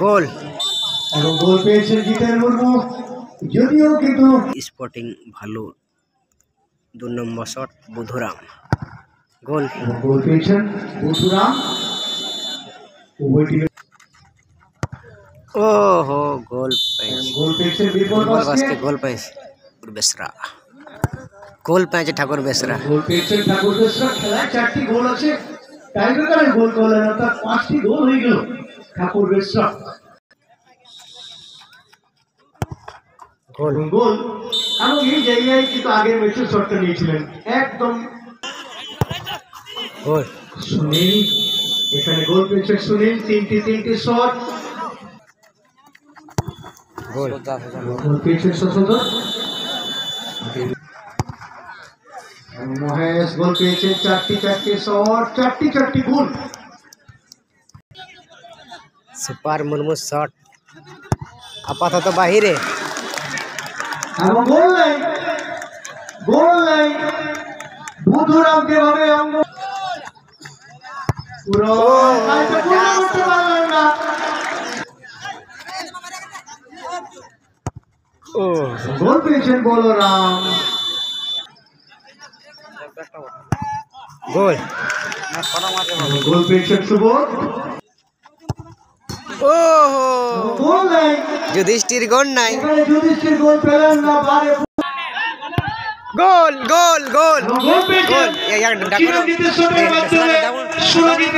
গোল এবং গোল পেয়েছেন জিতেন মুর্মু, যদিও কিন্তু স্পোর্টিং ভালো 2 নম্বর শট বুধুরাম গোল গোল পেয়েছেন বুধুরাম। উভয় টিমে ওহো গোল পেয়েছে গোল পেয়েছেন বিপুল বাস্কে, গোল পেয়েছে ঠাকুর বেসরা গোল পেয়েছে ঠাকুর বেসরা গোল পেয়েছেন ঠাকুর বেসরা। খেলায় 4টি গোল আছে, টাইব্রেকারে গোল করলেন, অর্থাৎ 5টি গোল হয়ে গেল ঠাকুর বেসরা। গোল গোল এবং এই জায়গায় কিন্তু আগের ম্যাচের শটটা নিয়েছিলেন একদম গোল সুনীল। এখানে গোল পেয়েছেন সুনীল, তিনটি শট। গোল গোল পেয়েছেন শশধর। মহেশ গোল পেয়েছেন, চারটি শট, চারটি গোল। সুপার মুর্মু শট আপাতত বাহিরে এবং গোল নাই বুধুরামকে ভাবে অঙ্গ পুরো করতে পারলেন না। গোল পেয়েছেন বলরাম। গোল গোল পেয়েছেন সুবোধ। ওহো গোল নাই, যুধিষ্ঠির গোল নাই যুধিষ্ঠির গোল পেলেন না। গোল গোল গোল গোল পেয়েছেন গোল সুরজিতের শটের মাধ্যমে। সুরজিৎ